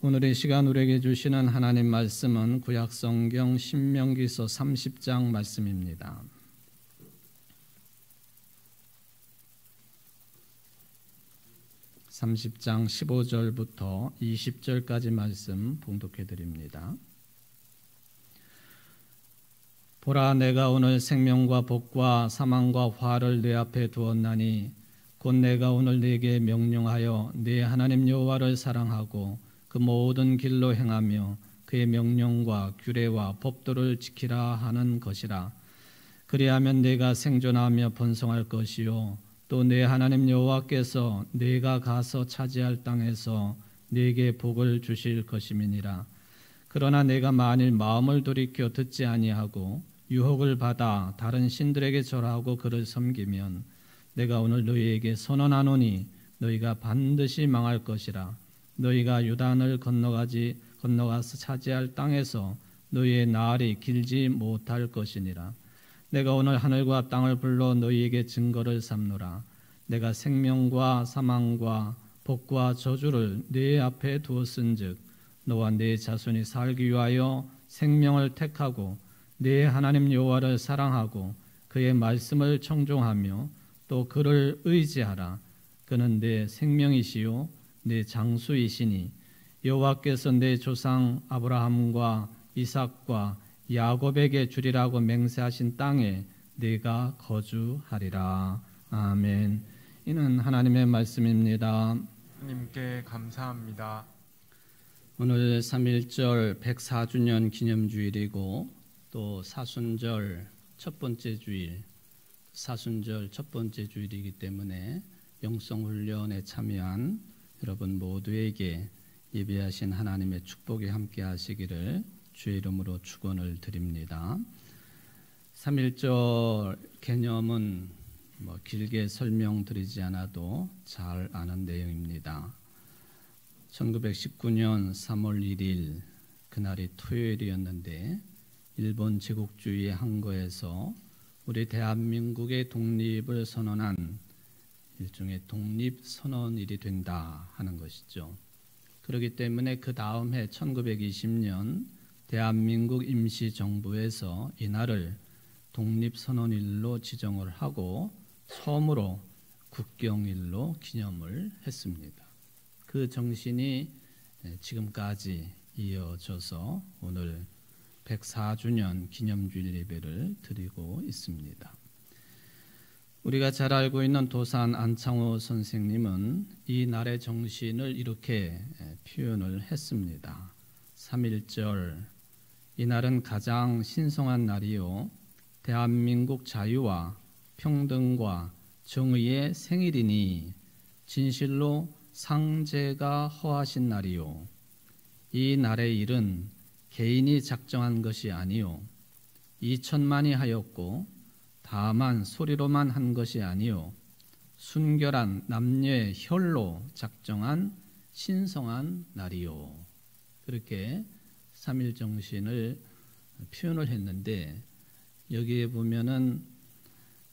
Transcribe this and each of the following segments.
오늘 이 시간 우리에게 주시는 하나님 말씀은 구약성경 신명기서 30장 말씀입니다. (30장) 15절부터 20절까지 말씀 봉독해 드립니다. 보라, 내가 오늘 생명과 복과 사망과 화를 내 앞에 두었나니 곧 내가 오늘 네게 명령하여 네 하나님 여호와를 사랑하고 그 모든 길로 행하며 그의 명령과 규례와 법도를 지키라 하는 것이라. 그리하면 네가 생존하며 번성할 것이요 또 내 하나님 여호와께서 네가 가서 차지할 땅에서 네게 복을 주실 것임이니라. 그러나 내가 만일 마음을 돌이켜 듣지 아니하고 유혹을 받아 다른 신들에게 절하고 그를 섬기면 내가 오늘 너희에게 선언하노니 너희가 반드시 망할 것이라. 너희가 요단을 건너가서 차지할 땅에서 너희의 날이 길지 못할 것이니라. 내가 오늘 하늘과 땅을 불러 너희에게 증거를 삼노라. 내가 생명과 사망과 복과 저주를 네 앞에 두었은즉 너와 네 자손이 살기 위하여 생명을 택하고 네 하나님 여호와를 사랑하고 그의 말씀을 청종하며 또 그를 의지하라. 그는 내 생명이시요 내 장수이시니 여호와께서 내 조상 아브라함과 이삭과 야곱에게 주리라고 맹세하신 땅에 네가 거주하리라. 아멘. 이는 하나님의 말씀입니다. 하나님께 감사합니다. 오늘 3.1절 104주년 기념주일이고 또 사순절 첫 번째 주일, 사순절 첫 번째 주일이기 때문에 영성훈련에 참여한 여러분 모두에게 예배하신 하나님의 축복이 함께 하시기를 주의 이름으로 축원을 드립니다. 3.1절 개념은 길게 설명드리지 않아도 잘 아는 내용입니다. 1919년 3월 1일 그날이 토요일이었는데 일본 제국주의의 항거에서 우리 대한민국의 독립을 선언한 일종의 독립선언일이 된다 하는 것이죠. 그렇기 때문에 그 다음 해 1920년 대한민국 임시정부에서 이날을 독립선언일로 지정을 하고 처음으로 국경일로 기념을 했습니다. 그 정신이 지금까지 이어져서 오늘 104주년 기념주일 예배를 드리고 있습니다. 우리가 잘 알고 있는 도산 안창호 선생님은 이 날의 정신을 이렇게 표현을 했습니다. 3.1절 이날은 가장 신성한 날이요 대한민국 자유와 평등과 정의의 생일이니 진실로 상제가 허하신 날이요 이 날의 일은 개인이 작정한 것이 아니요 2천만이 하였고 다만 소리로만 한 것이 아니요 순결한 남녀의 혈로 작정한 신성한 날이요. 그렇게 3.1 정신을 표현을 했는데 여기에 보면은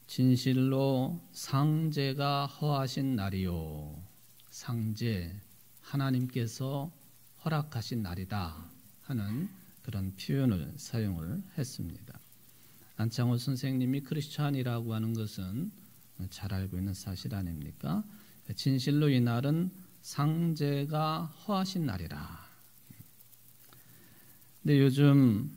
진실로 상제가 허하신 날이요. 상제, 하나님께서 허락하신 날이다 하는 그런 표현을 사용을 했습니다. 안창호 선생님이 크리스찬이라고 하는 것은 잘 알고 있는 사실 아닙니까? 진실로 이 날은 상제가 허하신 날이라. 근데 요즘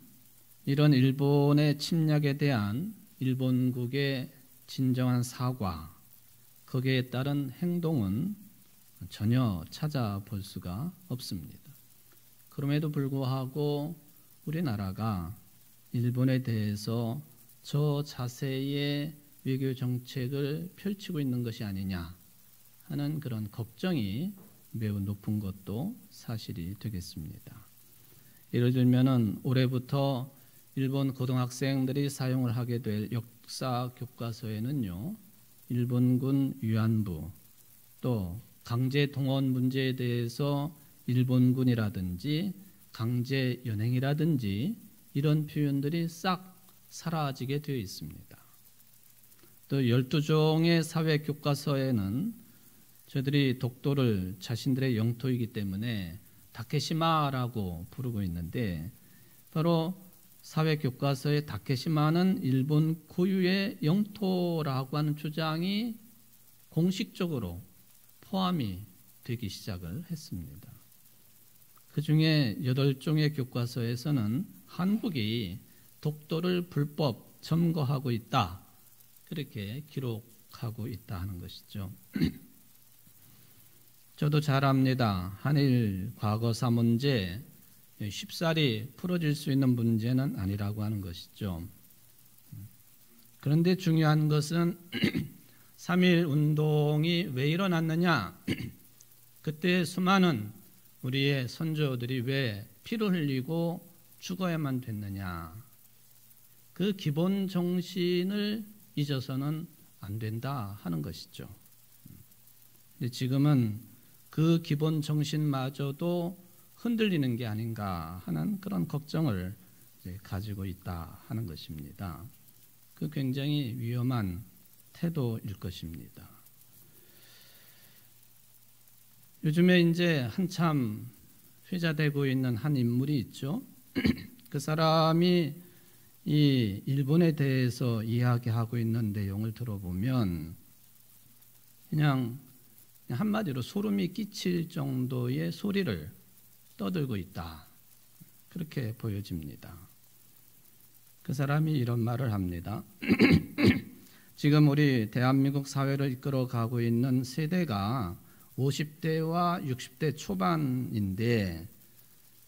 이런 일본의 침략에 대한 일본국의 진정한 사과, 거기에 따른 행동은 전혀 찾아볼 수가 없습니다. 그럼에도 불구하고 우리나라가 일본에 대해서 저 자세의 외교 정책을 펼치고 있는 것이 아니냐 하는 그런 걱정이 매우 높은 것도 사실이 되겠습니다. 예를 들면은 올해부터 일본 고등학생들이 사용을 하게 될 역사 교과서에는요, 일본군 위안부 또 강제 동원 문제에 대해서 일본군이라든지 강제 연행이라든지 이런 표현들이 싹 사라지게 되어 있습니다. 또 12종의 사회 교과서에는 저들이 독도를 자신들의 영토이기 때문에 다케시마라고 부르고 있는데, 바로 사회교과서의 다케시마는 일본 고유의 영토라고 하는 주장이 공식적으로 포함이 되기 시작을 했습니다. 그 중에 8종의 교과서에서는 한국이 독도를 불법 점거하고 있다, 그렇게 기록하고 있다 하는 것이죠. 저도 잘 압니다. 한일 과거사 문제 쉽사리 풀어질 수 있는 문제는 아니라고 하는 것이죠. 그런데 중요한 것은 3.1 운동이 왜 일어났느냐, 그때 수많은 우리의 선조들이 왜 피를 흘리고 죽어야만 됐느냐, 그 기본 정신을 잊어서는 안 된다 하는 것이죠. 근데 지금은 그 기본 정신마저도 흔들리는 게 아닌가 하는 그런 걱정을 가지고 있다 하는 것입니다. 그 굉장히 위험한 태도일 것입니다. 요즘에 이제 한참 회자되고 있는 한 인물이 있죠. 그 사람이 이 일본에 대해서 이야기하고 있는 내용을 들어보면 그냥 한마디로 소름이 끼칠 정도의 소리를 떠들고 있다, 그렇게 보여집니다. 그 사람이 이런 말을 합니다. 지금 우리 대한민국 사회를 이끌어가고 있는 세대가 50대와 60대 초반인데,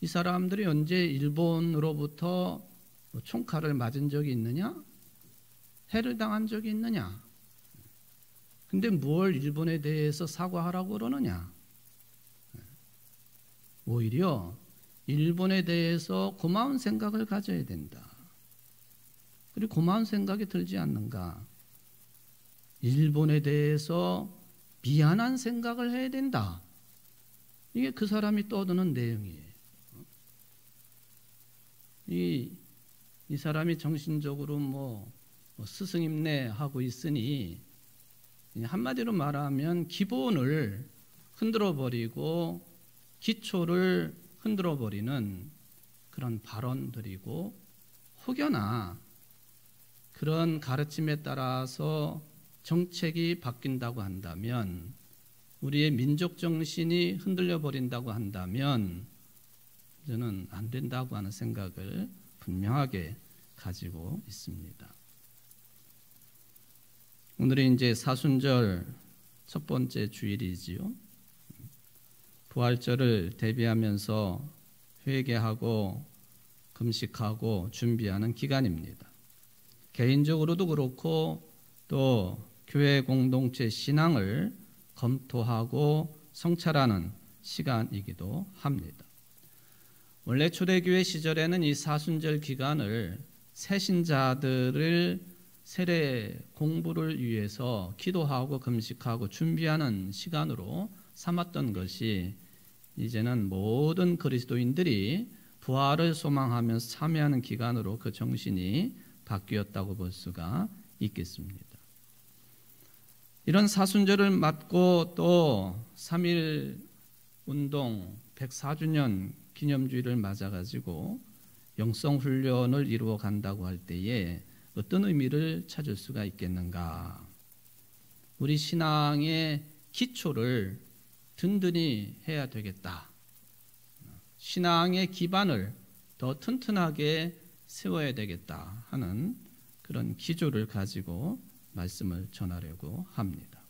이 사람들이 언제 일본으로부터 총칼을 맞은 적이 있느냐? 해를 당한 적이 있느냐? 근데 뭘 일본에 대해서 사과하라고 그러느냐? 오히려 일본에 대해서 고마운 생각을 가져야 된다. 그리고 고마운 생각이 들지 않는가? 일본에 대해서 미안한 생각을 해야 된다. 이게 그 사람이 떠드는 내용이에요. 이 사람이 정신적으로 스승임내 하고 있으니, 한마디로 말하면 기본을 흔들어버리고 기초를 흔들어버리는 그런 발언들이고, 혹여나 그런 가르침에 따라서 정책이 바뀐다고 한다면, 우리의 민족 정신이 흔들려 버린다고 한다면 저는 안 된다고 하는 생각을 분명하게 가지고 있습니다. 오늘은 이제 사순절 첫 번째 주일이지요. 부활절을 대비하면서 회개하고 금식하고 준비하는 기간입니다. 개인적으로도 그렇고 또 교회 공동체 신앙을 검토하고 성찰하는 시간이기도 합니다. 원래 초대교회 시절에는 이 사순절 기간을 새신자들을 세례 공부를 위해서 기도하고 금식하고 준비하는 시간으로 삼았던 것이, 이제는 모든 그리스도인들이 부활을 소망하면서 참여하는 기간으로 그 정신이 바뀌었다고 볼 수가 있겠습니다. 이런 사순절을 맞고 또 3.1 운동 104주년 기념주의를 맞아가지고 영성훈련을 이루어 간다고 할 때에 어떤 의미를 찾을 수가 있겠는가? 우리 신앙의 기초를 든든히 해야 되겠다. 신앙의 기반을 더 튼튼하게 세워야 되겠다 하는 그런 기조를 가지고 말씀을 전하려고 합니다.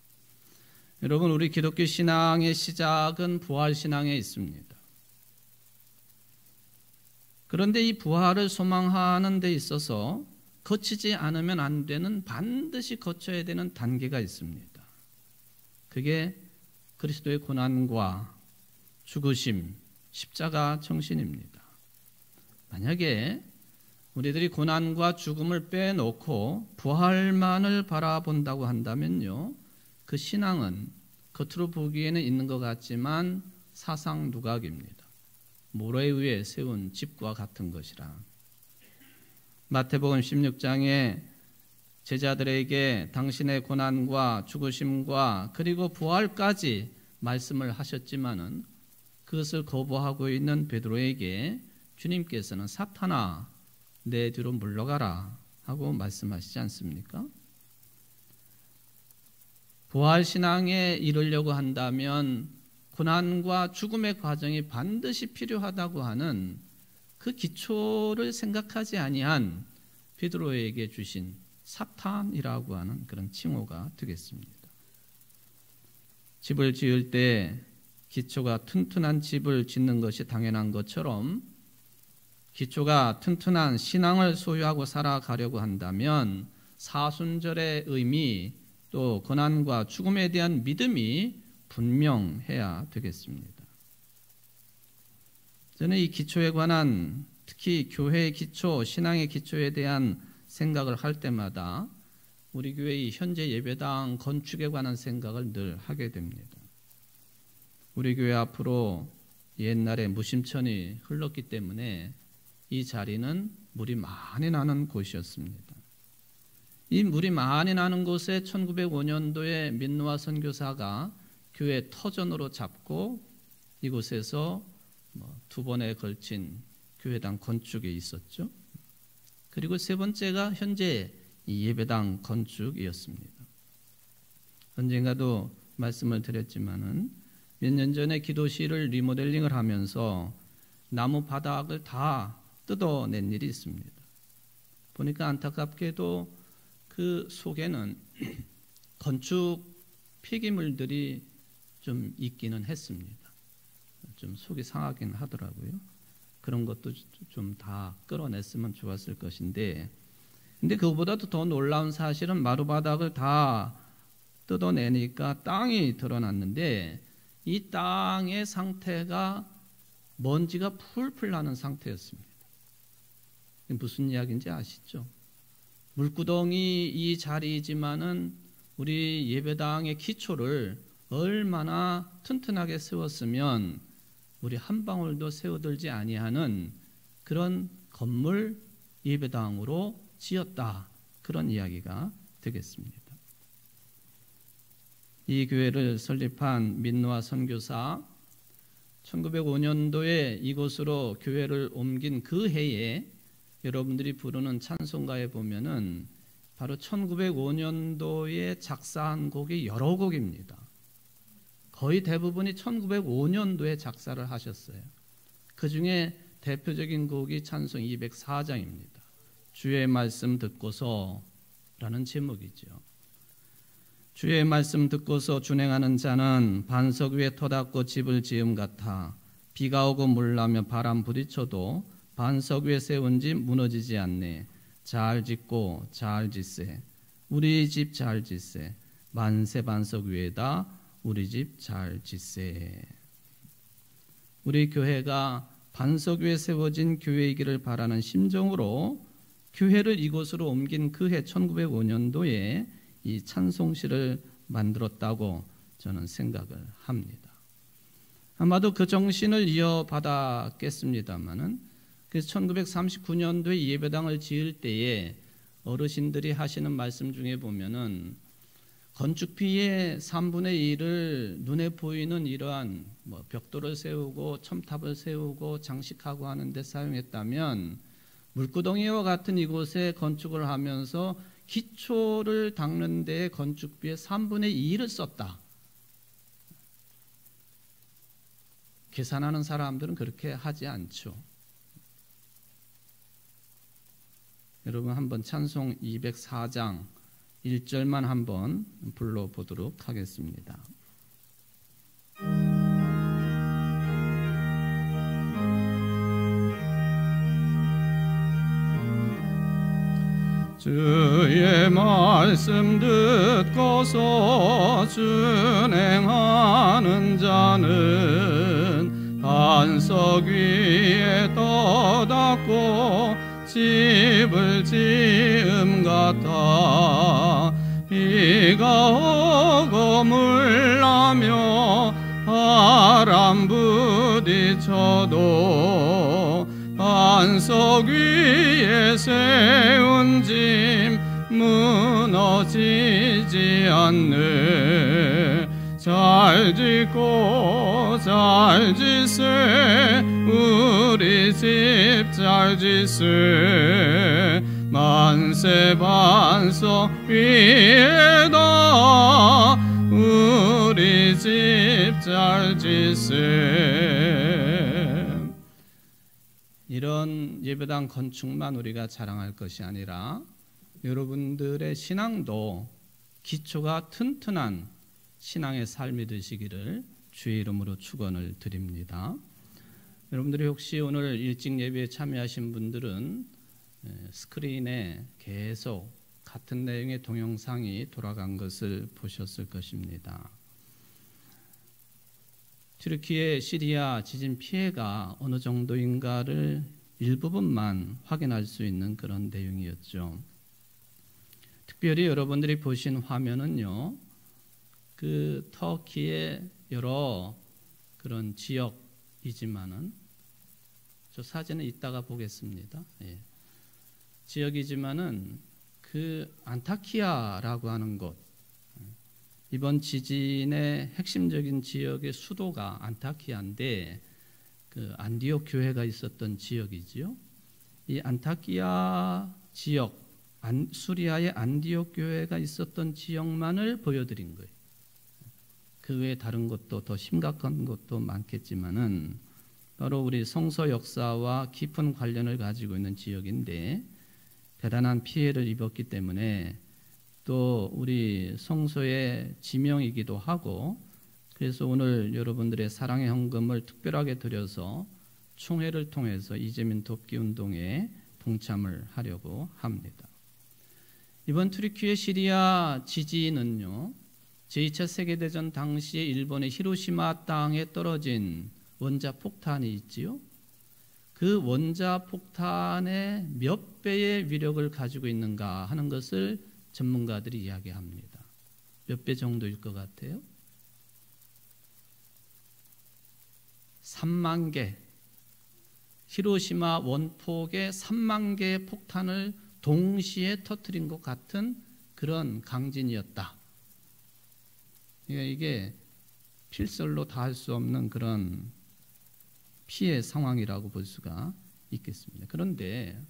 여러분, 우리 기독교 신앙의 시작은 부활신앙에 있습니다. 그런데 이 부활을 소망하는 데 있어서 거치지 않으면 안 되는, 반드시 거쳐야 되는 단계가 있습니다. 그게 그리스도의 고난과 죽으심, 십자가 정신입니다. 만약에 우리들이 고난과 죽음을 빼놓고 부활만을 바라본다고 한다면요, 그 신앙은 겉으로 보기에는 있는 것 같지만 사상 누각입니다. 모래 위에 세운 집과 같은 것이라. 마태복음 16장에 제자들에게 당신의 고난과 죽으심과 그리고 부활까지 말씀을 하셨지만은 그것을 거부하고 있는 베드로에게 주님께서는 사탄아 내 뒤로 물러가라 하고 말씀하시지 않습니까? 부활신앙에 이르려고 한다면 고난과 죽음의 과정이 반드시 필요하다고 하는 그 기초를 생각하지 아니한 베드로에게 주신 사탄이라고 하는 그런 칭호가 되겠습니다. 집을 지을 때 기초가 튼튼한 집을 짓는 것이 당연한 것처럼 기초가 튼튼한 신앙을 소유하고 살아가려고 한다면 사순절의 의미 또 고난과 죽음에 대한 믿음이 분명해야 되겠습니다. 저는 이 기초에 관한 특히 교회의 기초, 신앙의 기초에 대한 생각을 할 때마다 우리 교회의 현재 예배당 건축에 관한 생각을 늘 하게 됩니다. 우리 교회 앞으로 옛날에 무심천이 흘렀기 때문에 이 자리는 물이 많이 나는 곳이었습니다. 이 물이 많이 나는 곳에 1905년도에 민노아 선교사가 교회 터전으로 잡고 이곳에서 두 번에 걸친 교회당 건축이 있었죠. 그리고 세 번째가 현재 이 예배당 건축이었습니다. 언젠가도 말씀을 드렸지만은 몇 년 전에 기도실을 리모델링을 하면서 나무 바닥을 다 뜯어낸 일이 있습니다. 보니까 안타깝게도 그 속에는 건축 폐기물들이 좀 있기는 했습니다. 좀 속이 상하긴 하더라고요. 그런 것도 좀 다 끌어냈으면 좋았을 것인데, 근데 그거보다도 더 놀라운 사실은 마루바닥을 다 뜯어내니까 땅이 드러났는데 이 땅의 상태가 먼지가 풀풀 나는 상태였습니다. 무슨 이야기인지 아시죠? 물구덩이 이 자리이지만은 우리 예배당의 기초를 얼마나 튼튼하게 세웠으면 우리 한 방울도 새어들지 아니하는 그런 건물 예배당으로 지었다. 그런 이야기가 되겠습니다. 이 교회를 설립한 민노아 선교사 1905년도에 이곳으로 교회를 옮긴 그 해에 여러분들이 부르는 찬송가에 보면은 바로 1905년도에 작사한 곡이 여러 곡입니다. 거의 대부분이 1905년도에 작사를 하셨어요. 그 중에 대표적인 곡이 찬송 204장입니다. 주의 말씀 듣고서 라는 제목이죠. 주의 말씀 듣고서 준행하는 자는 반석 위에 터 닦고 집을 지음 같아 비가 오고 물 나며 바람 부딪혀도 반석 위에 세운 집 무너지지 않네. 잘 짓고 잘 짓세. 우리 집 잘 짓세. 만세 반석 위에다 우리 집 잘 짓세. 우리 교회가 반석 위에 세워진 교회이기를 바라는 심정으로 교회를 이곳으로 옮긴 그해 1905년도에 이 찬송시를 만들었다고 저는 생각을 합니다. 아마도 그 정신을 이어받았겠습니다마는 그래서 1939년도에 예배당을 지을 때에 어르신들이 하시는 말씀 중에 보면은 건축비의 3분의 1을 눈에 보이는 이러한 벽돌을 세우고 첨탑을 세우고 장식하고 하는 데 사용했다면 물구덩이와 같은 이곳에 건축을 하면서 기초를 닦는 데에 건축비의 3분의 2를 썼다. 계산하는 사람들은 그렇게 하지 않죠. 여러분 한번 찬송 204장 1절만 한번 불러보도록 하겠습니다. 주의 말씀 듣고서 준행하는 자는 반석 위에 터 닦고 집을 지음 같아 비가 오고 물 나며 바람 부딪혀도 반석 위에 세운 집 무너지지 않네. 잘 짓고 잘 짓세 우리 집 잘 짓세 만세 반석 위에다 우리 집 잘 짓세. 이런 예배당 건축만 우리가 자랑할 것이 아니라 여러분들의 신앙도 기초가 튼튼한 신앙의 삶이 되시기를 주의 이름으로 축원을 드립니다. 여러분들이 혹시 오늘 일찍 예배에 참여하신 분들은 스크린에 계속 같은 내용의 동영상이 돌아간 것을 보셨을 것입니다. 튀르키예 시리아 지진 피해가 어느 정도인가를 일부분만 확인할 수 있는 그런 내용이었죠. 특별히 여러분들이 보신 화면은요, 그 터키의 여러 그런 지역이지만은, 저 사진은 이따가 보겠습니다. 예. 지역이지만은 그 안타키아라고 하는 곳, 이번 지진의 핵심적인 지역의 수도가 안타키아인데 그 안디옥 교회가 있었던 지역이지요. 이 안타키아 지역, 수리아의 안디옥 교회가 있었던 지역만을 보여드린 거예요. 그 외에 다른 것도 더 심각한 것도 많겠지만은 바로 우리 성서 역사와 깊은 관련을 가지고 있는 지역인데 대단한 피해를 입었기 때문에 또 우리 성소의 지명이기도 하고, 그래서 오늘 여러분들의 사랑의 헌금을 특별하게 드려서 총회를 통해서 이재민 돕기 운동에 동참을 하려고 합니다. 이번 튀르키예 시리아 지진은요, 제2차 세계대전 당시에 일본의 히로시마 땅에 떨어진 원자폭탄이 있지요. 그 원자폭탄의 몇 배의 위력을 가지고 있는가 하는 것을 전문가들이 이야기합니다. 몇 배 정도일 것 같아요? 3만 개, 히로시마 원폭의 3만 개의 폭탄을 동시에 터뜨린 것 같은 그런 강진이었다. 이게 필설로 다 할 수 없는 그런 피해 상황이라고 볼 수가 있겠습니다. 그런데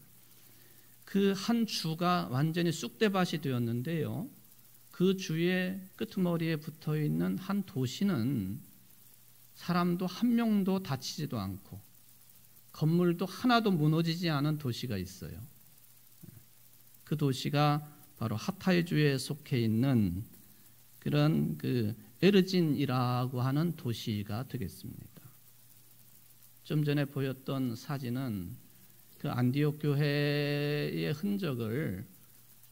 그 한 주가 완전히 쑥대밭이 되었는데요, 그 주의 끄트머리에 붙어있는 한 도시는 사람도 한 명도 다치지도 않고 건물도 하나도 무너지지 않은 도시가 있어요. 그 도시가 바로 하타이주에 속해 있는 그런 그 에르진이라고 하는 도시가 되겠습니다. 좀 전에 보였던 사진은 그 안디옥 교회의 흔적을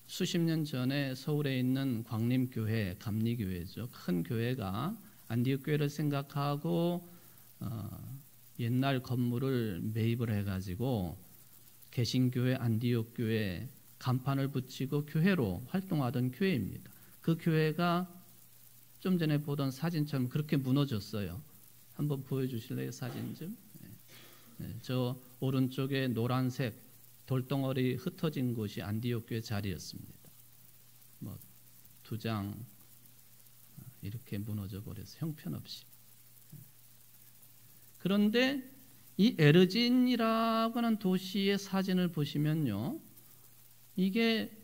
수십 년 전에 서울에 있는 광림교회, 감리교회죠. 큰 교회가 안디옥 교회를 생각하고 옛날 건물을 매입을 해가지고 개신교회, 안디옥 교회 간판을 붙이고 교회로 활동하던 교회입니다. 그 교회가 좀 전에 보던 사진처럼 그렇게 무너졌어요. 한번 보여주실래요? 사진 좀. 저 오른쪽에 노란색 돌덩어리 흩어진 곳이 안디옥 교회 자리였습니다. 뭐 2장 이렇게 무너져 버려서 형편없이. 그런데 이 에르진이라고 하는 도시의 사진을 보시면요, 이게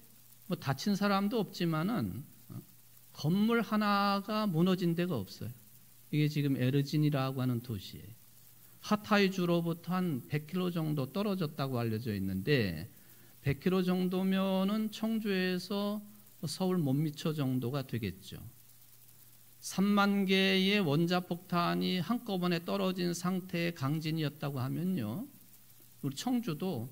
뭐 다친 사람도 없지만은 건물 하나가 무너진 데가 없어요. 이게 지금 에르진이라고 하는 도시예요. 하타이주로부터 한 100km 정도 떨어졌다고 알려져 있는데 100km 정도면은 청주에서 서울 못미쳐 정도가 되겠죠. 3만 개의 원자폭탄이 한꺼번에 떨어진 상태의 강진이었다고 하면요, 우리 청주도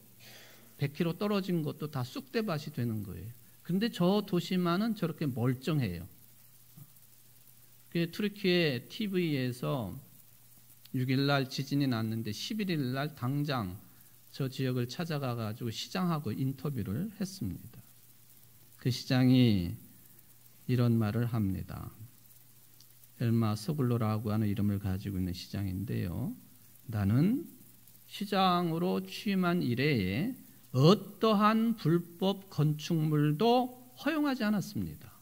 100km 떨어진 것도 다 쑥대밭이 되는 거예요. 그런데 저 도시만은 저렇게 멀쩡해요. 튀르키예 TV에서 6일날 지진이 났는데 11일날 당장 저 지역을 찾아가가지고 시장하고 인터뷰를 했습니다. 그 시장이 이런 말을 합니다. 엘마 소글로라고 하는 이름을 가지고 있는 시장인데요, 나는 시장으로 취임한 이래에 어떠한 불법 건축물도 허용하지 않았습니다.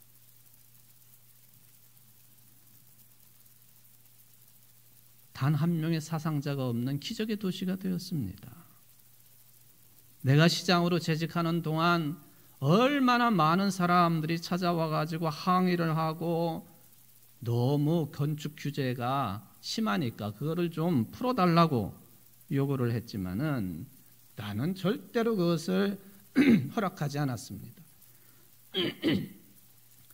단 한 명의 사상자가 없는 기적의 도시가 되었습니다. 내가 시장으로 재직하는 동안 얼마나 많은 사람들이 찾아와 가지고 항의를 하고 너무 건축 규제가 심하니까 그거를 좀 풀어달라고 요구를 했지만은 나는 절대로 그것을 허락하지 않았습니다.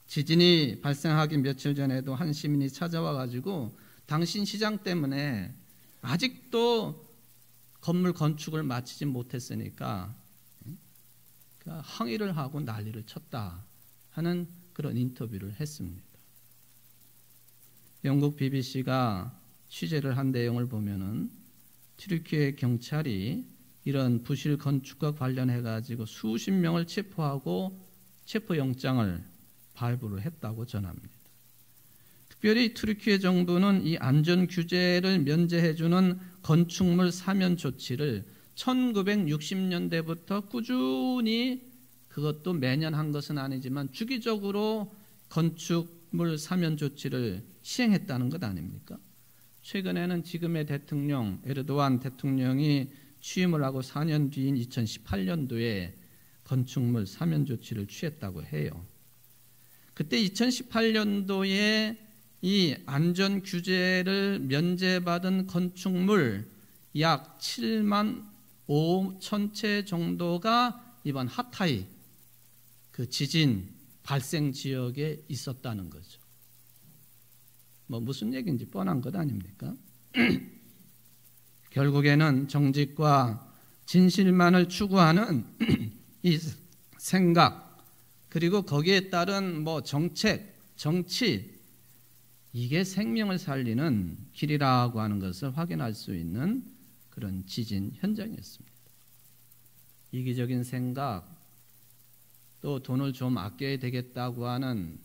지진이 발생하기 며칠 전에도 한 시민이 찾아와 가지고 당신 시장 때문에 아직도 건물 건축을 마치지 못했으니까 항의를 하고 난리를 쳤다 하는 그런 인터뷰를 했습니다. 영국 BBC가 취재를 한 내용을 보면은 튀르키예 경찰이 이런 부실 건축과 관련해 가지고 수십 명을 체포하고 체포영장을 발부를 했다고 전합니다. 특별히 튀르키예 정부는 이 안전 규제를 면제해주는 건축물 사면 조치를 1960년대부터 꾸준히, 그것도 매년 한 것은 아니지만 주기적으로 건축물 사면 조치를 시행했다는 것 아닙니까? 최근에는 지금의 대통령 에르도안 대통령이 취임을 하고 4년 뒤인 2018년도에 건축물 사면 조치를 취했다고 해요. 그때 2018년도에 이 안전 규제를 면제받은 건축물 약 7만 5천 채 정도가 이번 하타이 그 지진 발생 지역에 있었다는 거죠. 뭐 무슨 얘기인지 뻔한 것 아닙니까? 결국에는 정직과 진실만을 추구하는 이 생각, 그리고 거기에 따른 뭐 정책, 정치, 이게 생명을 살리는 길이라고 하는 것을 확인할 수 있는 그런 지진 현장이었습니다. 이기적인 생각, 또 돈을 좀 아껴야 되겠다고 하는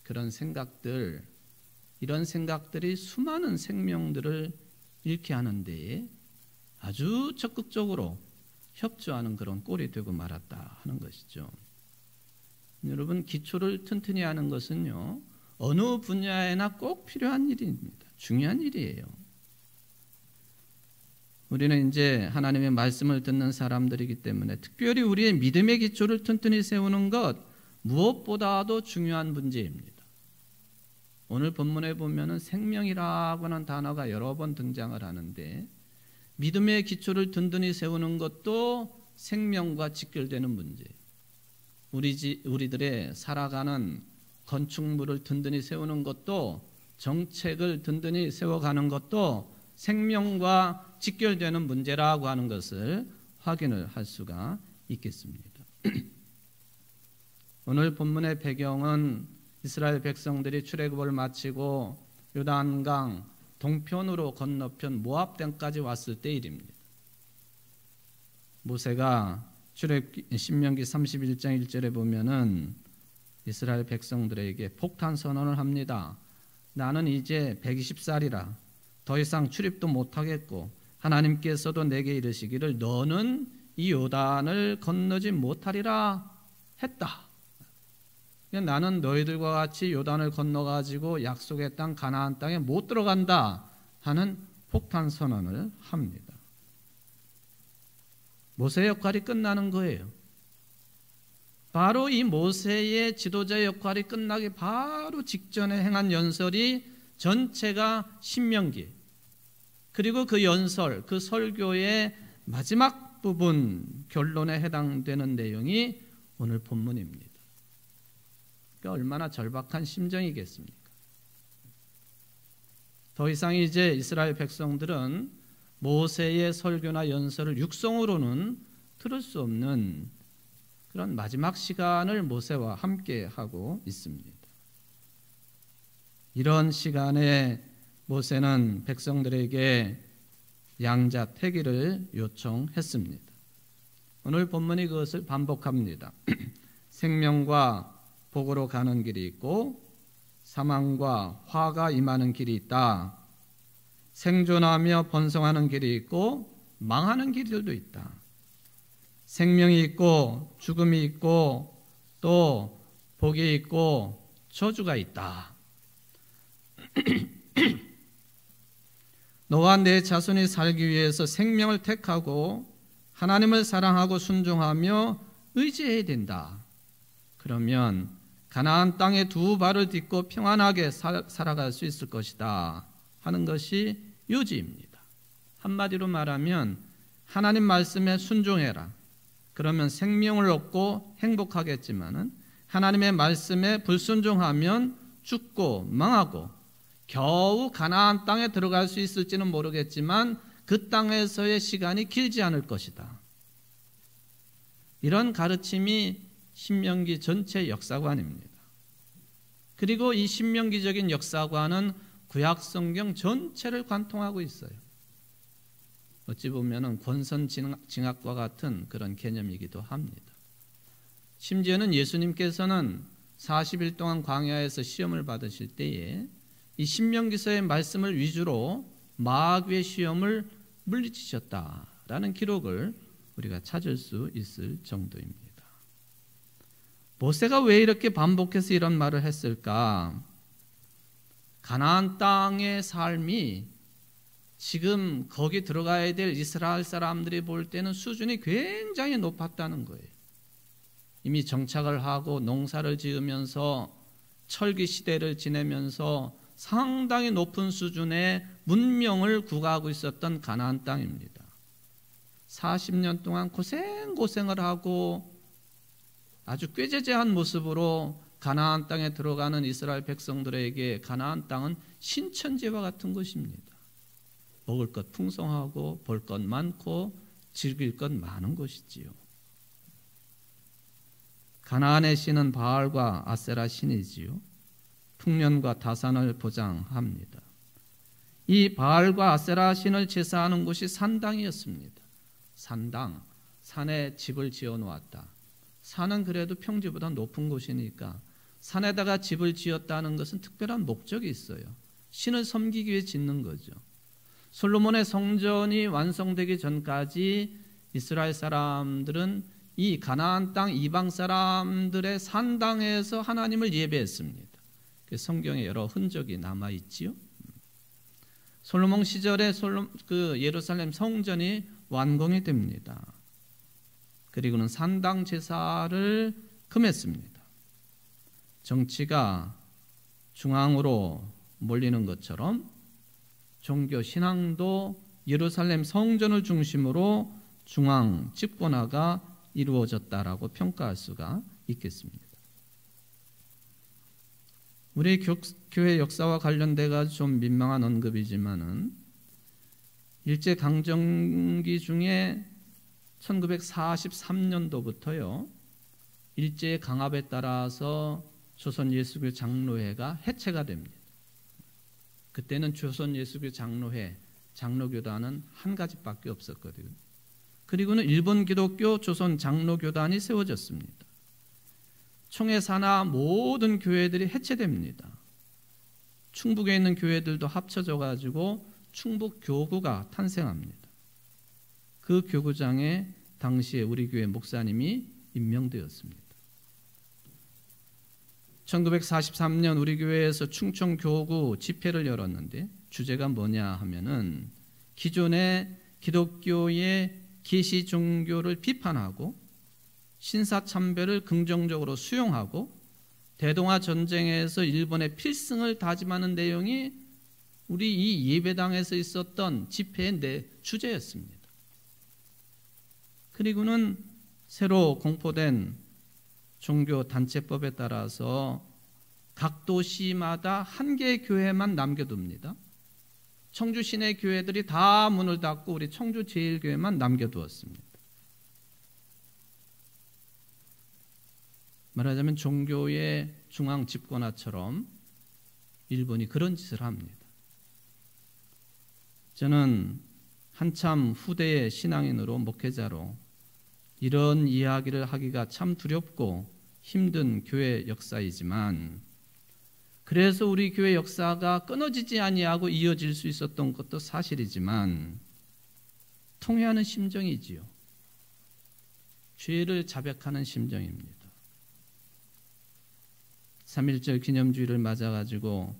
그런 생각들, 이런 생각들이 수많은 생명들을 잃게 하는 데에 아주 적극적으로 협조하는 그런 꼴이 되고 말았다 하는 것이죠. 여러분, 기초를 튼튼히 하는 것은요, 어느 분야에나 꼭 필요한 일입니다. 중요한 일이에요. 우리는 이제 하나님의 말씀을 듣는 사람들이기 때문에 특별히 우리의 믿음의 기초를 튼튼히 세우는 것, 무엇보다도 중요한 문제입니다. 오늘 본문에 보면은 생명이라고 하는 단어가 여러 번 등장을 하는데, 믿음의 기초를 든든히 세우는 것도 생명과 직결되는 문제예요. 우리들의 살아가는 건축물을 든든히 세우는 것도, 정책을 든든히 세워가는 것도 생명과 직결되는 문제라고 하는 것을 확인을 할 수가 있겠습니다. 오늘 본문의 배경은 이스라엘 백성들이 출애굽을 마치고 요단강 동편으로 건너편 모압 땅까지 왔을 때 일입니다. 모세가 신명기 31장 1절에 보면은 이스라엘 백성들에게 폭탄 선언을 합니다. 나는 이제 120살이라 더 이상 출입도 못하겠고 하나님께서도 내게 이르시기를 너는 이 요단을 건너지 못하리라 했다. 나는 너희들과 같이 요단을 건너가지고 약속의 땅 가나안 땅에 못 들어간다 하는 폭탄 선언을 합니다. 모세의 역할이 끝나는 거예요. 바로 이 모세의 지도자의 역할이 끝나기 바로 직전에 행한 연설이 전체가 신명기, 그리고 그 연설, 그 설교의 마지막 부분 결론에 해당되는 내용이 오늘 본문입니다. 그러니까 얼마나 절박한 심정이겠습니까? 더 이상 이제 이스라엘 백성들은 모세의 설교나 연설을 육성으로는 들을 수 없는 그런 마지막 시간을 모세와 함께 하고 있습니다. 이런 시간에 모세는 백성들에게 양자 태기를 요청했습니다. 오늘 본문이 그것을 반복합니다. 생명과 복으로 가는 길이 있고 사망과 화가 임하는 길이 있다. 생존하며 번성하는 길이 있고 망하는 길들도 있다. 생명이 있고 죽음이 있고 또 복이 있고 저주가 있다. 너와 내 자손이 살기 위해서 생명을 택하고 하나님을 사랑하고 순종하며 의지해야 된다. 그러면 가나안 땅에 두 발을 딛고 평안하게 살아갈 수 있을 것이다 하는 것이 요지입니다. 한마디로 말하면 하나님 말씀에 순종해라. 그러면 생명을 얻고 행복하겠지만은 하나님의 말씀에 불순종하면 죽고 망하고 겨우 가나안 땅에 들어갈 수 있을지는 모르겠지만 그 땅에서의 시간이 길지 않을 것이다. 이런 가르침이 신명기 전체 역사관입니다. 그리고 이 신명기적인 역사관은 구약성경 전체를 관통하고 있어요. 어찌 보면 권선징악과 같은 그런 개념이기도 합니다. 심지어는 예수님께서는 40일 동안 광야에서 시험을 받으실 때에 이 신명기서의 말씀을 위주로 마귀의 시험을 물리치셨다라는 기록을 우리가 찾을 수 있을 정도입니다. 모세가 왜 이렇게 반복해서 이런 말을 했을까? 가나안 땅의 삶이 지금 거기 들어가야 될 이스라엘 사람들이 볼 때는 수준이 굉장히 높았다는 거예요. 이미 정착을 하고 농사를 지으면서 철기 시대를 지내면서 상당히 높은 수준의 문명을 구가하고 있었던 가나안 땅입니다. 40년 동안 고생을 하고 아주 꾀죄죄한 모습으로 가나안 땅에 들어가는 이스라엘 백성들에게 가나안 땅은 신천지와 같은 것입니다. 먹을 것 풍성하고 볼 것 많고 즐길 것 많은 것이지요. 가나안의 신은 바알과 아세라 신이지요. 풍년과 다산을 보장합니다. 이 바알과 아세라 신을 제사하는 곳이 산당이었습니다. 산당, 산에 집을 지어 놓았다. 산은 그래도 평지보다 높은 곳이니까 산에다가 집을 지었다는 것은 특별한 목적이 있어요. 신을 섬기기 위해 짓는 거죠. 솔로몬의 성전이 완성되기 전까지 이스라엘 사람들은 이 가나안 땅 이방 사람들의 산당에서 하나님을 예배했습니다. 성경에 여러 흔적이 남아 있지요. 솔로몬 시절에 예루살렘 성전이 완공이 됩니다. 그리고는 산당 제사를 금했습니다. 정치가 중앙으로 몰리는 것처럼 종교 신앙도 예루살렘 성전을 중심으로 중앙 집권화가 이루어졌다라고 평가할 수가 있겠습니다. 우리 교회 역사와 관련돼가 좀 민망한 언급이지만은 일제 강점기 중에 1943년도부터요 일제 강압에 따라서 조선 예수교 장로회가 해체가 됩니다. 그때는 조선 예수교 장로회, 장로교단은 한 가지밖에 없었거든요. 그리고는 일본 기독교 조선 장로교단이 세워졌습니다. 총회 산하 모든 교회들이 해체됩니다. 충북에 있는 교회들도 합쳐져 가지고 충북교구가 탄생합니다. 그 교구장에 당시에 우리 교회 목사님이 임명되었습니다. 1943년 우리 교회에서 충청교구 집회를 열었는데 주제가 뭐냐 하면은 기존의 기독교의 계시 종교를 비판하고 신사참배를 긍정적으로 수용하고 대동아 전쟁에서 일본의 필승을 다짐하는 내용이 우리 이 예배당에서 있었던 집회의 주제였습니다. 그리고는 새로 공포된 종교 단체법에 따라서 각 도시마다 한 개의 교회만 남겨둡니다. 청주 시내 교회들이 다 문을 닫고 우리 청주 제일교회만 남겨두었습니다. 말하자면 종교의 중앙 집권화처럼 일본이 그런 짓을 합니다. 저는 한참 후대의 신앙인으로 목회자로 이런 이야기를 하기가 참 두렵고 힘든 교회 역사이지만 그래서 우리 교회 역사가 끊어지지 아니하고 이어질 수 있었던 것도 사실이지만 통회하는 심정이지요. 죄를 자백하는 심정입니다. 3.1절 기념주의를 맞아가지고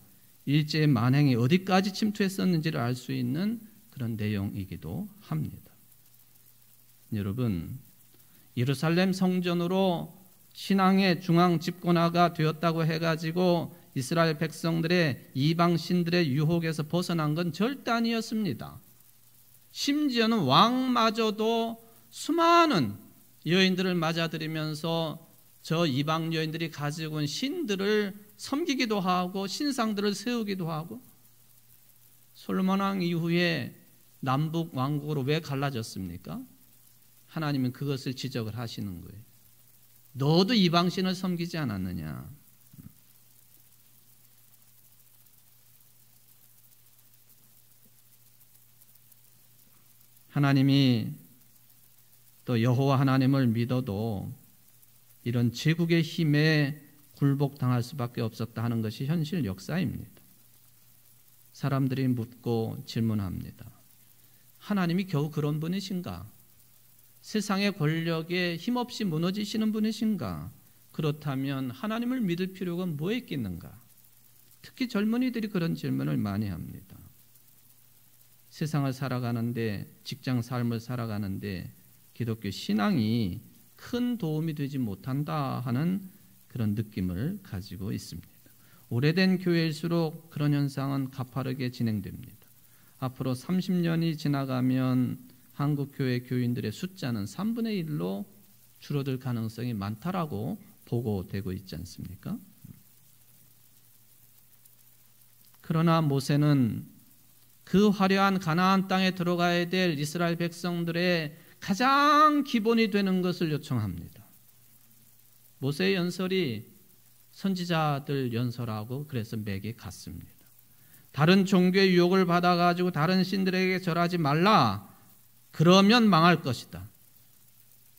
일제의 만행이 어디까지 침투했었는지를 알 수 있는 그런 내용이기도 합니다. 여러분, 예루살렘 성전으로 신앙의 중앙 집권화가 되었다고 해가지고 이스라엘 백성들의 이방 신들의 유혹에서 벗어난 건 절대 아니었습니다. 심지어는 왕마저도 수많은 여인들을 맞아들이면서 저 이방 여인들이 가지고 온 신들을 섬기기도 하고 신상들을 세우기도 하고, 솔로몬 왕 이후에 남북 왕국으로 왜 갈라졌습니까? 하나님은 그것을 지적을 하시는 거예요. 너도 이방신을 섬기지 않았느냐. 하나님이 또 여호와 하나님을 믿어도 이런 제국의 힘에 굴복당할 수밖에 없었다 하는 것이 현실 역사입니다. 사람들이 묻고 질문합니다. 하나님이 겨우 그런 분이신가? 세상의 권력에 힘없이 무너지시는 분이신가? 그렇다면 하나님을 믿을 필요가 뭐에 있겠는가? 특히 젊은이들이 그런 질문을 많이 합니다. 세상을 살아가는데, 직장 삶을 살아가는데 기독교 신앙이 큰 도움이 되지 못한다 하는 그런 느낌을 가지고 있습니다. 오래된 교회일수록 그런 현상은 가파르게 진행됩니다. 앞으로 30년이 지나가면 한국 교회 교인들의 숫자는 3분의 1로 줄어들 가능성이 많다라고 보고되고 있지 않습니까? 그러나 모세는 그 화려한 가나안 땅에 들어가야 될 이스라엘 백성들의 가장 기본이 되는 것을 요청합니다. 모세의 연설이 선지자들 연설하고 그래서 맥이 같습니다. 다른 종교의 유혹을 받아가지고 다른 신들에게 절하지 말라. 그러면 망할 것이다.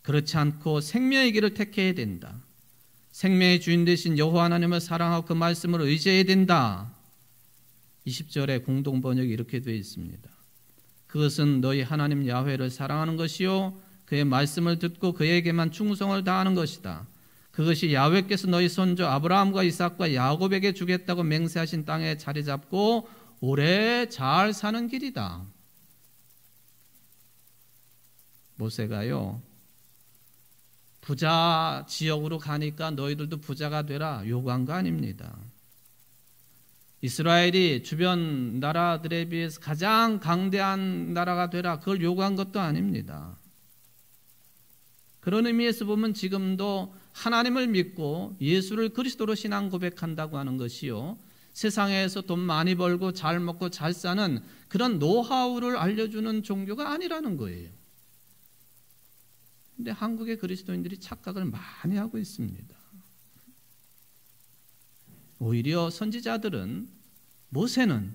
그렇지 않고 생명의 길을 택해야 된다. 생명의 주인 되신 여호와 하나님을 사랑하고 그 말씀을 의지해야 된다. 20절에 공동 번역이 이렇게 되어 있습니다. 그것은 너희 하나님 야훼를 사랑하는 것이요 그의 말씀을 듣고 그에게만 충성을 다하는 것이다. 그것이 야훼께서 너희 손주 아브라함과 이삭과 야곱에게 주겠다고 맹세하신 땅에 자리 잡고 오래 잘 사는 길이다. 모세가요, 부자 지역으로 가니까 너희들도 부자가 되라 요구한 거 아닙니다. 이스라엘이 주변 나라들에 비해서 가장 강대한 나라가 되라 그걸 요구한 것도 아닙니다. 그런 의미에서 보면 지금도 하나님을 믿고 예수를 그리스도로 신앙 고백한다고 하는 것이요, 세상에서 돈 많이 벌고 잘 먹고 잘 사는 그런 노하우를 알려주는 종교가 아니라는 거예요. 그런데 한국의 그리스도인들이 착각을 많이 하고 있습니다. 오히려 선지자들은, 모세는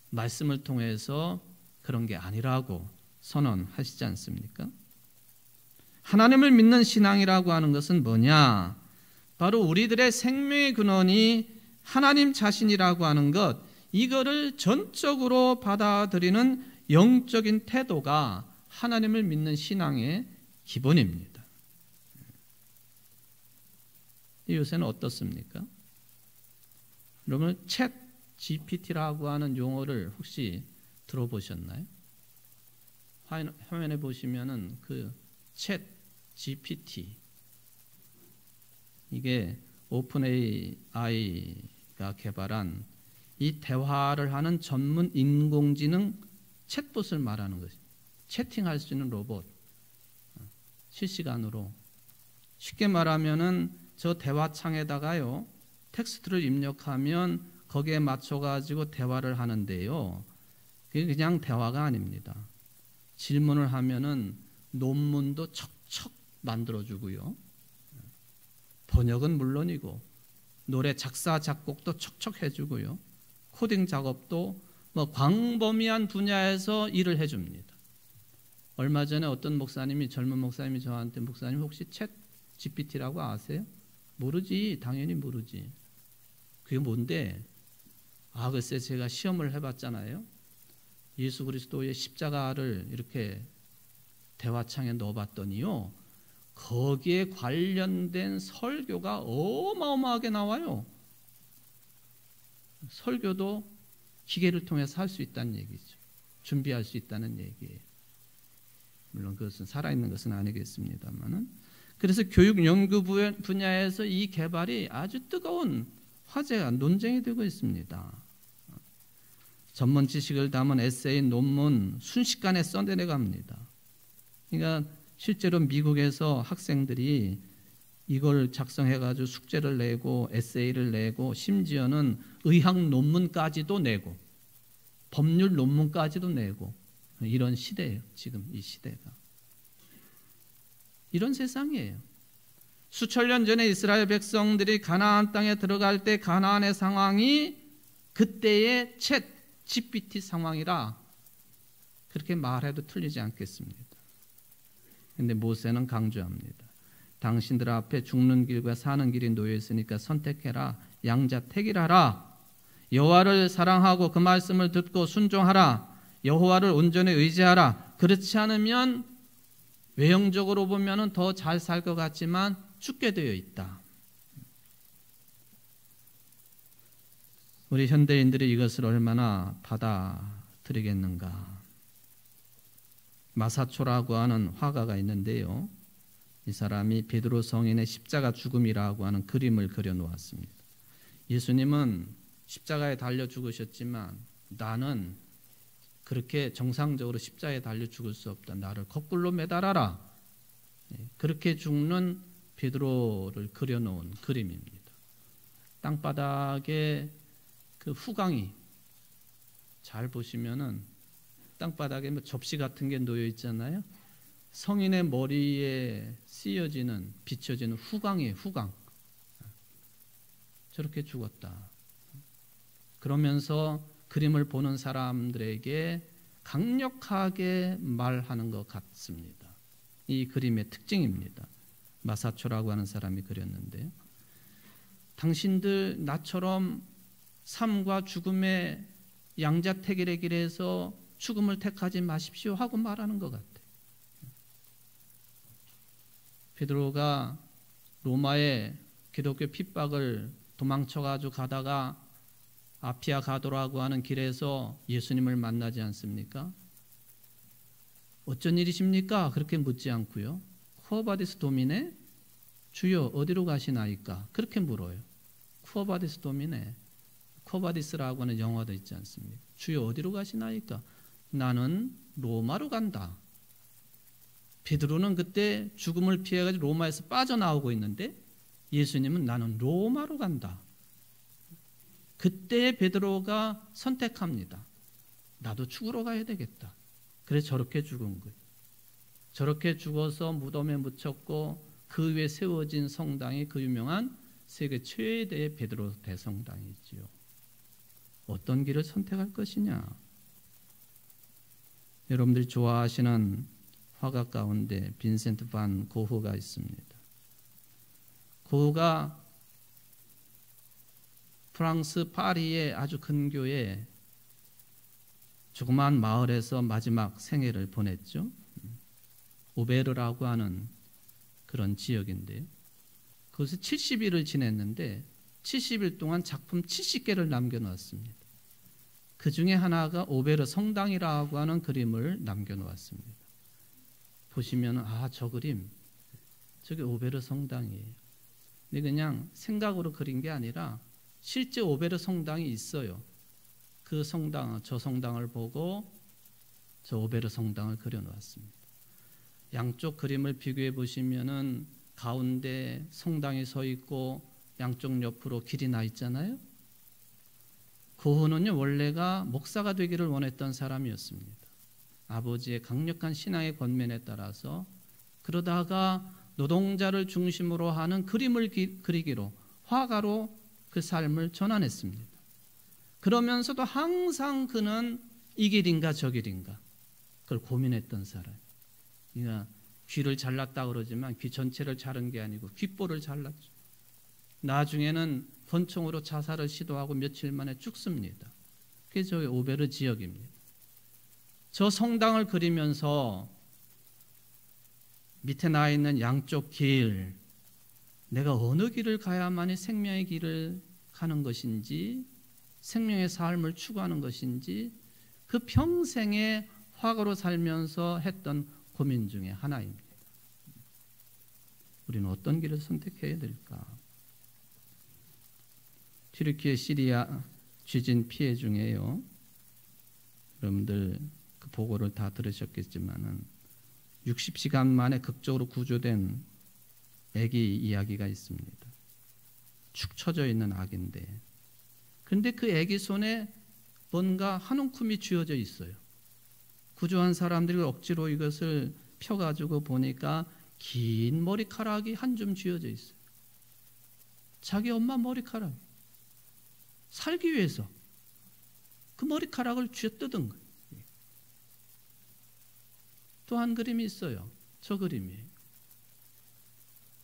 말씀을 통해서 그런 게 아니라고 선언하시지 않습니까? 하나님을 믿는 신앙이라고 하는 것은 뭐냐? 바로 우리들의 생명의 근원이 하나님 자신이라고 하는 것, 이거를 전적으로 받아들이는 영적인 태도가 하나님을 믿는 신앙의 기본입니다. 요새는 어떻습니까? 여러분, 챗 GPT라고 하는 용어를 혹시 들어보셨나요? 화면에 보시면은 그 챗 GPT, 이게 오픈 AI가 개발한 이 대화를 하는 전문 인공지능 챗봇을 말하는 것입니다. 채팅할 수 있는 로봇, 실시간으로. 쉽게 말하면은 저 대화창에다가요, 텍스트를 입력하면 거기에 맞춰가지고 대화를 하는데요, 그게 그냥 대화가 아닙니다. 질문을 하면은 논문도 척척 만들어주고요, 번역은 물론이고 노래 작사 작곡도 척척 해주고요, 코딩 작업도 광범위한 분야에서 일을 해줍니다. 얼마 전에 어떤 목사님이, 젊은 목사님이 저한테, 목사님 혹시 챗 GPT라고 아세요? 모르지, 당연히 모르지. 그게 뭔데? 글쎄 제가 시험을 해봤잖아요. 예수 그리스도의 십자가를 이렇게 대화창에 넣어봤더니요, 거기에 관련된 설교가 어마어마하게 나와요. 설교도 기계를 통해서 할 수 있다는 얘기죠. 준비할 수 있다는 얘기예요. 물론 그것은 살아있는 것은 아니겠습니다만은. 그래서 교육 연구 분야에서 이 개발이 아주 뜨거운 화제가 논쟁이 되고 있습니다. 전문 지식을 담은 에세이, 논문 순식간에 써내려갑니다. 그러니까 실제로 미국에서 학생들이 이걸 작성해가지고 숙제를 내고 에세이를 내고 심지어는 의학 논문까지도 내고 법률 논문까지도 내고 이런 시대예요. 지금 이 시대가. 이런 세상이에요. 수천 년 전에 이스라엘 백성들이 가나안 땅에 들어갈 때 가나안의 상황이 그때의 챗 GPT 상황이라 그렇게 말해도 틀리지 않겠습니다. 그런데 모세는 강조합니다. 당신들 앞에 죽는 길과 사는 길이 놓여 있으니까 선택해라. 양자택일하라. 여호와를 사랑하고 그 말씀을 듣고 순종하라. 여호와를 온전히 의지하라. 그렇지 않으면 외형적으로 보면 더 잘 살 것 같지만 죽게 되어 있다. 우리 현대인들이 이것을 얼마나 받아들이겠는가. 마사초라고 하는 화가가 있는데요. 이 사람이 베드로 성인의 십자가 죽음이라고 하는 그림을 그려놓았습니다. 예수님은 십자가에 달려 죽으셨지만 나는 그렇게 정상적으로 십자가에 달려 죽을 수 없다. 나를 거꾸로 매달아라. 그렇게 죽는 베드로를 그려놓은 그림입니다. 땅바닥에 그 후광이 잘 보시면은 땅바닥에 뭐 접시 같은 게 놓여 있잖아요. 성인의 머리에 씌어지는 비춰지는 후광이에요. 후광. 저렇게 죽었다. 그러면서 그림을 보는 사람들에게 강력하게 말하는 것 같습니다. 이 그림의 특징입니다. 마사초라고 하는 사람이 그렸는데요. 당신들 나처럼 삶과 죽음의 양자택일의 길에서 죽음을 택하지 마십시오 하고 말하는 것 같아요. 베드로가 로마의 기독교 핍박을 도망쳐가지고 가다가 아피아 가도라고 하는 길에서 예수님을 만나지 않습니까? 어쩐 일이십니까? 그렇게 묻지 않고요. 쿠어바디스 도미네? 주여 어디로 가시나이까? 그렇게 물어요. 쿠어바디스 도미네. 쿠어바디스라고 하는 영화도 있지 않습니까? 주여 어디로 가시나이까? 나는 로마로 간다. 베드로는 그때 죽음을 피해가지고 로마에서 빠져나오고 있는데 예수님은 나는 로마로 간다. 그때 베드로가 선택합니다. 나도 죽으러 가야 되겠다. 그래서 저렇게 죽은 거예요. 저렇게 죽어서 무덤에 묻혔고 그 위에 세워진 성당이 그 유명한 세계 최대의 베드로 대성당이지요. 어떤 길을 선택할 것이냐? 여러분들이 좋아하시는 화가 가운데 빈센트 반 고흐가 있습니다. 고흐가 프랑스 파리의 아주 근교에 조그마한 마을에서 마지막 생애를 보냈죠. 오베르라고 하는 그런 지역인데요. 거기서 70일을 지냈는데 70일 동안 작품 70개를 남겨놓았습니다. 그 중에 하나가 오베르 성당이라고 하는 그림을 남겨놓았습니다. 보시면 저 그림 저게 오베르 성당이에요. 근데 그냥 생각으로 그린 게 아니라 실제 오베르 성당이 있어요. 그 성당, 저 성당을 보고 저 오베르 성당을 그려놓았습니다. 양쪽 그림을 비교해 보시면은 가운데 성당이 서 있고 양쪽 옆으로 길이 나 있잖아요. 고흐는요 원래가 목사가 되기를 원했던 사람이었습니다. 아버지의 강력한 신앙의 권면에 따라서 그러다가 노동자를 중심으로 하는 그림을 그리기로 화가로 그 삶을 전환했습니다. 그러면서도 항상 그는 이 길인가 저 길인가 그걸 고민했던 사람. 그러니까 귀를 잘랐다 그러지만 귀 전체를 자른 게 아니고 귓볼을 잘랐죠. 나중에는 권총으로 자살을 시도하고 며칠 만에 죽습니다. 그게 저희 오베르 지역입니다. 저 성당을 그리면서 밑에 나 있는 양쪽 길, 내가 어느 길을 가야만이 생명의 길을 가는 것인지 생명의 삶을 추구하는 것인지 그 평생의 화가로 살면서 했던 고민 중에 하나입니다. 우리는 어떤 길을 선택해야 될까? 튀르키예 시리아 지진 피해 중에요. 여러분들 그 보고를 다 들으셨겠지만은 60시간 만에 극적으로 구조된 아기 이야기가 있습니다. 축 처져 있는 아기인데, 그런데 그 아기 손에 뭔가 한 움큼이 쥐어져 있어요. 구조한 사람들이 억지로 이것을 펴가지고 보니까 긴 머리카락이 한 줌 쥐어져 있어요. 자기 엄마 머리카락. 살기 위해서 그 머리카락을 쥐어뜯은 거예요. 또 한 그림이 있어요. 저 그림이에요.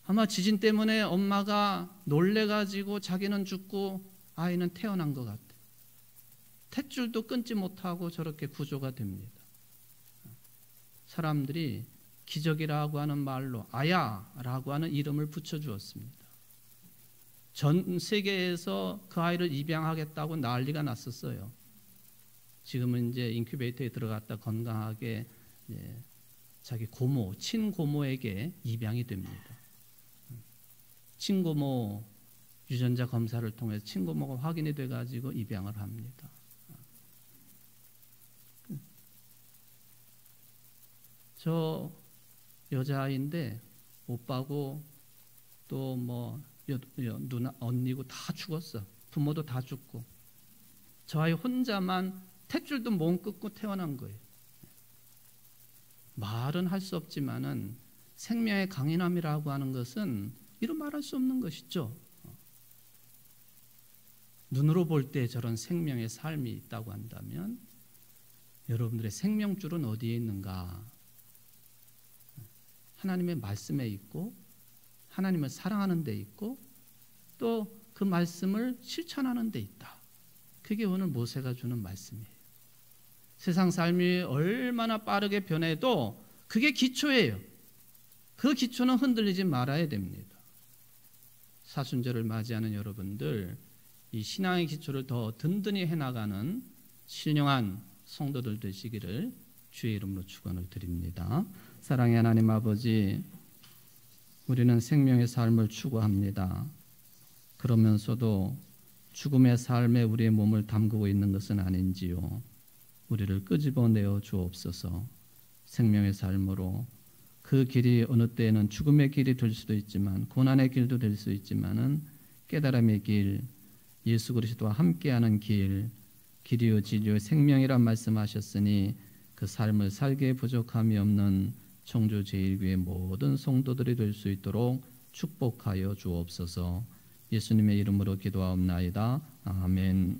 아마 지진 때문에 엄마가 놀래가지고 자기는 죽고 아이는 태어난 것 같아요. 탯줄도 끊지 못하고 저렇게 구조가 됩니다. 사람들이 기적이라고 하는 말로 아야라고 하는 이름을 붙여주었습니다. 전 세계에서 그 아이를 입양하겠다고 난리가 났었어요. 지금은 이제 인큐베이터에 들어갔다 건강하게 자기 고모, 친고모에게 입양이 됩니다. 친고모 유전자 검사를 통해서 친고모가 확인이 돼가지고 입양을 합니다. 저 여자아이인데 오빠고 또 뭐 누나, 언니고 다 죽었어. 부모도 다 죽고 저 아이 혼자만 탯줄도 못 끊고 태어난 거예요. 말은 할 수 없지만은 생명의 강인함이라고 하는 것은 이루 말할 수 없는 것이죠. 눈으로 볼 때 저런 생명의 삶이 있다고 한다면 여러분들의 생명줄은 어디에 있는가? 하나님의 말씀에 있고 하나님을 사랑하는 데 있고 또 그 말씀을 실천하는 데 있다. 그게 오늘 모세가 주는 말씀이에요. 세상 삶이 얼마나 빠르게 변해도 그게 기초예요. 그 기초는 흔들리지 말아야 됩니다. 사순절을 맞이하는 여러분들, 이 신앙의 기초를 더 든든히 해나가는 신령한 성도들 되시기를 주의 이름으로 축원을 드립니다. 사랑의 하나님 아버지, 우리는 생명의 삶을 추구합니다. 그러면서도 죽음의 삶에 우리의 몸을 담그고 있는 것은 아닌지요. 우리를 끄집어내어 주옵소서. 생명의 삶으로 그 길이 어느 때에는 죽음의 길이 될 수도 있지만 고난의 길도 될 수 있지만은 깨달음의 길, 예수 그리스도와 함께하는 길, 길이요 진리요 생명이란 말씀하셨으니 그 삶을 살기에 부족함이 없는 청주 제1교회 모든 성도들이 될 수 있도록 축복하여 주옵소서. 예수님의 이름으로 기도하옵나이다. 아멘.